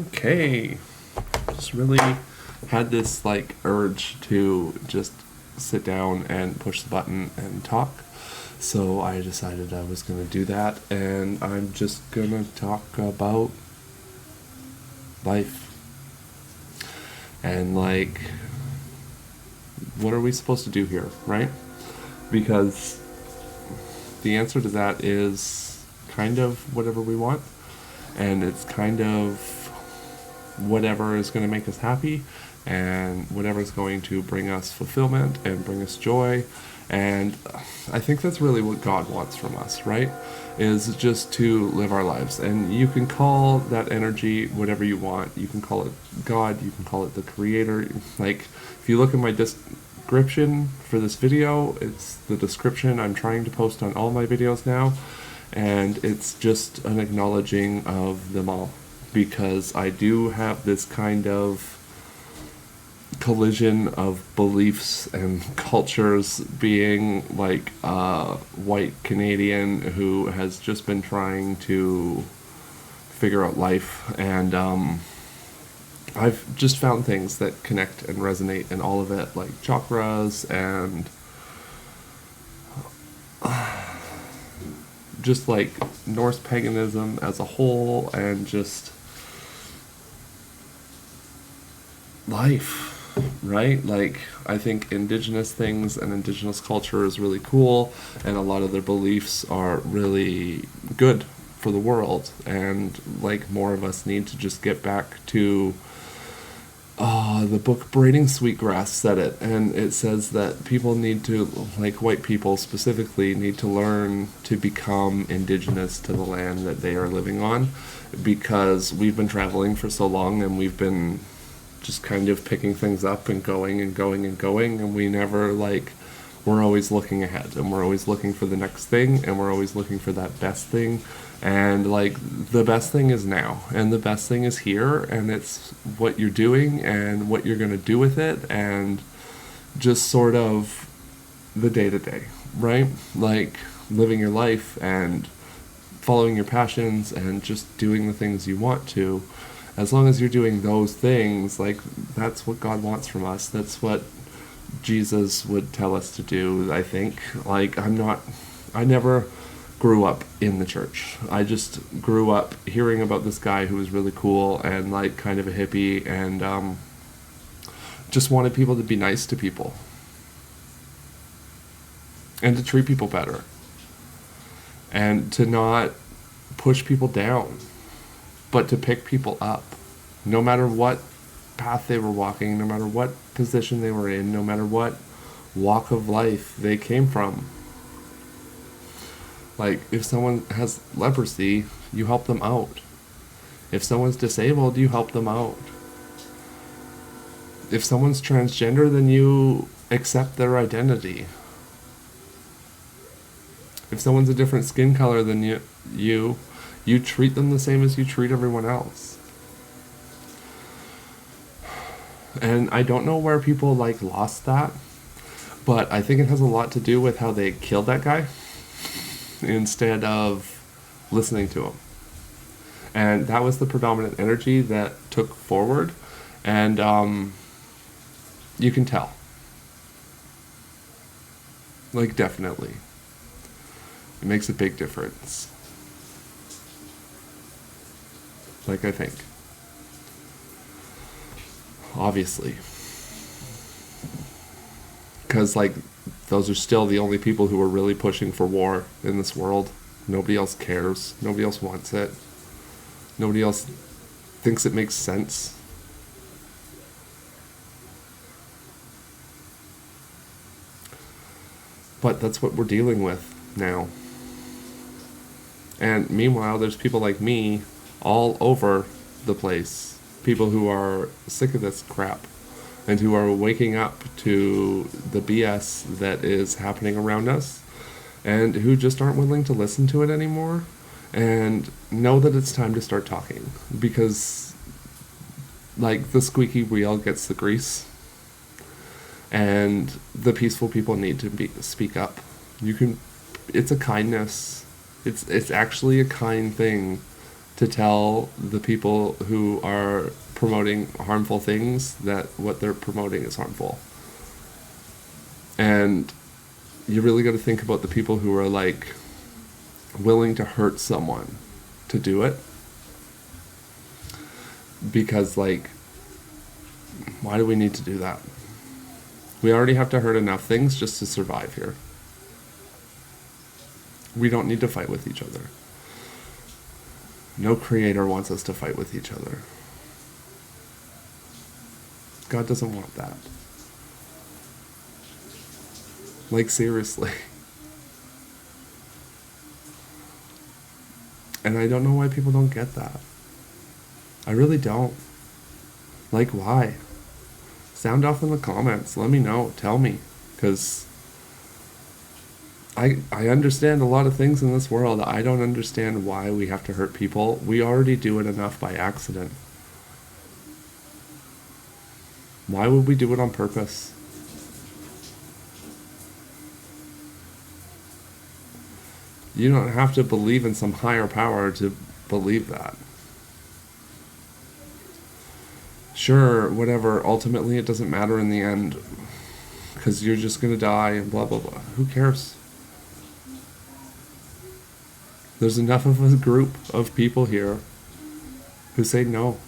Okay. Just really had this like urge to just sit down and push the button and talk. So I decided I was going to do that, and I'm just going to talk about life. And like, what are we supposed to do here, right? Because the answer to that is kind of whatever we want, and it's kind of whatever is going to make us happy, and whatever is going to bring us fulfillment and bring us joy. And I think that's really what God wants from us, right? Is just to live our lives. And you can call that energy whatever you want. You can call it God, you can call it the Creator. Like, if you look at my description for this video, it's the description I'm trying to post on all my videos now. And it's just an acknowledging of them all. Because I do have this kind of collision of beliefs and cultures, being like a white Canadian who has just been trying to figure out life, and I've just found things that connect and resonate in all of it, like chakras and just like Norse paganism as a whole, and just life, right? Like, I think Indigenous things and Indigenous culture is really cool, and a lot of their beliefs are really good for the world, and like more of us need to just get back to the book Braiding Sweetgrass said it, and it says that people need to, like white people specifically, need to learn to become indigenous to the land that they are living on, because we've been traveling for so long, and we've been just kind of picking things up and going and going and going, and we never, like, we're always looking ahead, and we're always looking for the next thing, and we're always looking for that best thing. And like, the best thing is now, and the best thing is here, and it's what you're doing and what you're going to do with it, and just sort of the day-to-day, right? Like, living your life and following your passions and just doing the things you want to. As long as you're doing those things, like, that's what God wants from us. That's what Jesus would tell us to do, I think. Like, I never grew up in the church. I just grew up hearing about this guy who was really cool and, like, kind of a hippie, and just wanted people to be nice to people and to treat people better and to not push people down, but to pick people up, no matter what path they were walking, no matter what position they were in, no matter what walk of life they came from. Like, if someone has leprosy, you help them out. If someone's disabled, you help them out. If someone's transgender, then you accept their identity. If someone's a different skin color than you treat them the same as you treat everyone else. And I don't know where people, like, lost that, but I think it has a lot to do with how they killed that guy instead of listening to him. And that was the predominant energy that took forward, and you can tell. Like, definitely. It makes a big difference. Like, I think. Obviously. Because, like, those are still the only people who are really pushing for war in this world. Nobody else cares. Nobody else wants it. Nobody else thinks it makes sense. But that's what we're dealing with now. And meanwhile, there's people like me all over the place. People who are sick of this crap, and who are waking up to the BS that is happening around us, and who just aren't willing to listen to it anymore, and know that it's time to start talking. Because, like, the squeaky wheel gets the grease, and the peaceful people need to speak up. It's a kindness. It's actually a kind thing to tell the people who are promoting harmful things that what they're promoting is harmful. And you really got to think about the people who are like willing to hurt someone to do it. Because like, why do we need to do that? We already have to hurt enough things just to survive here. We don't need to fight with each other. No creator wants us to fight with each other. God doesn't want that. Like, seriously. And I don't know why people don't get that. I really don't. Like, why? Sound off in the comments. Let me know. Tell me. Because I understand a lot of things in this world. I don't understand why we have to hurt people. We already do it enough by accident. Why would we do it on purpose? You don't have to believe in some higher power to believe that. Sure, whatever, ultimately it doesn't matter in the end, because you're just going to die and blah, blah, blah. Who cares? There's enough of a group of people here who say no.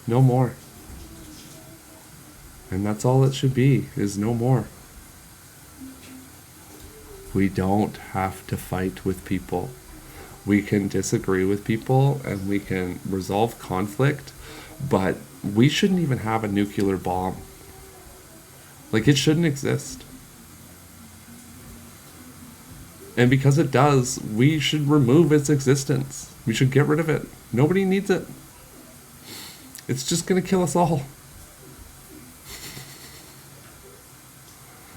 No more. And that's all it should be, is no more. We don't have to fight with people. We can disagree with people and we can resolve conflict, but we shouldn't even have a nuclear bomb. Like, it shouldn't exist. And because it does, we should remove its existence. We should get rid of it. Nobody needs it. It's just gonna kill us all.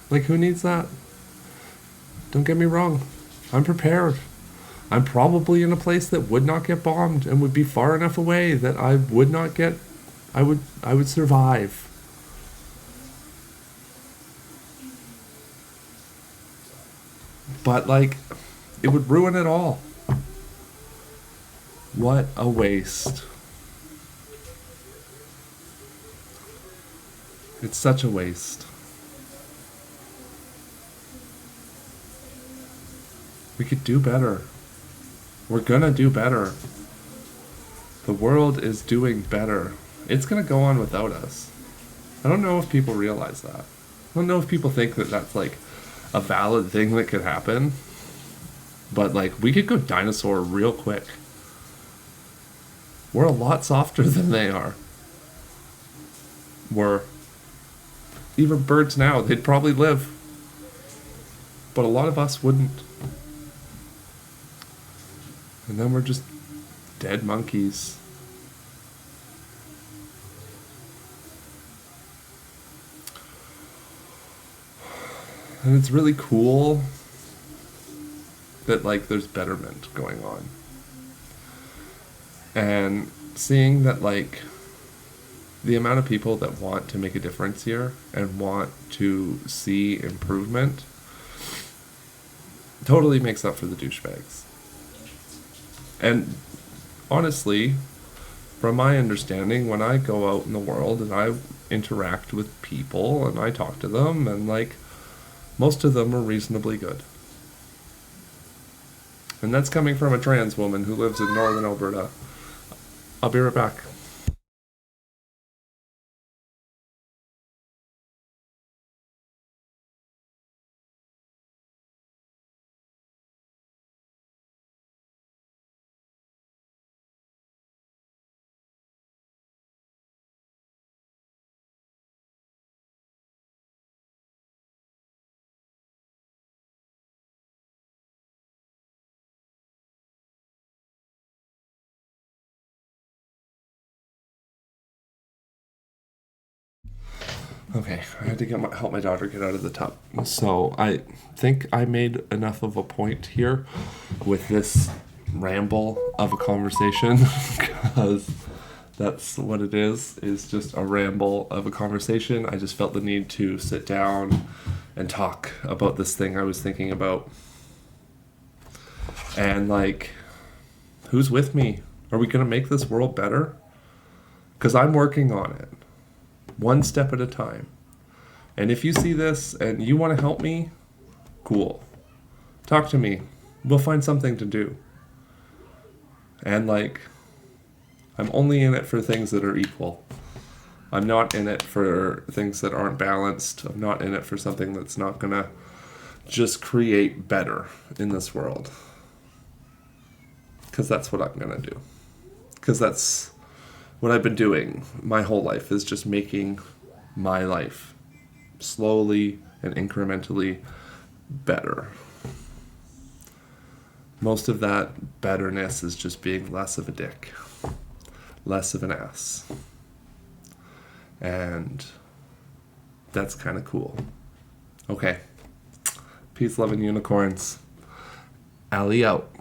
Like, who needs that? Don't get me wrong. I'm prepared. I'm probably in a place that would not get bombed and would be far enough away that I would not get... I would survive. But, like, it would ruin it all. What a waste. It's such a waste. We could do better. We're gonna do better. The world is doing better. It's gonna go on without us. I don't know if people realize that. I don't know if people think that that's like a valid thing that could happen. But like, we could go dinosaur real quick. We're a lot softer than they are. We're... Even birds now, they'd probably live. But a lot of us wouldn't. And then we're just dead monkeys. And it's really cool that, like, there's betterment going on. And seeing that, like, the amount of people that want to make a difference here and want to see improvement totally makes up for the douchebags. And honestly, from my understanding, when I go out in the world and I interact with people and I talk to them, and like, most of them are reasonably good. And that's coming from a trans woman who lives in northern Alberta. I'll be right back. Okay, I had to help my daughter get out of the tub. So I think I made enough of a point here with this ramble of a conversation, because that's what it is just a ramble of a conversation. I just felt the need to sit down and talk about this thing I was thinking about. And like, who's with me? Are we going to make this world better? Because I'm working on it, one step at a time. And if you see this and you want to help me, cool. Talk to me. We'll find something to do. And like, I'm only in it for things that are equal. I'm not in it for things that aren't balanced. I'm not in it for something that's not going to just create better in this world. Because that's what I'm going to do. Because that's what I've been doing my whole life, is just making my life slowly and incrementally better. Most of that betterness is just being less of a dick, less of an ass. And that's kind of cool. Okay. Peace, love, and unicorns. Allie out.